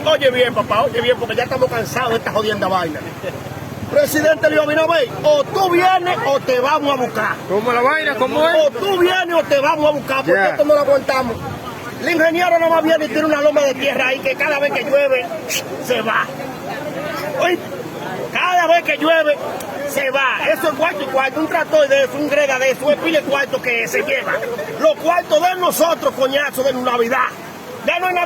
Oye bien, papá, oye bien, porque ya estamos cansados de esta jodienda vaina. Presidente Luis Abinader, o tú vienes o te vamos a buscar. ¿Cómo la vaina? ¿Cómo es? O tú vienes o te vamos a buscar, porque esto no lo aguantamos. El ingeniero no más viene y tiene una loma de tierra ahí que cada vez que llueve se va. Oye, cada vez que llueve se va. Eso es cuarto y cuarto, un tractor de eso, un greda de eso, es pile cuarto que se lleva. Los cuartos de nosotros, coñazo, de Navidad. Ya no hay nada.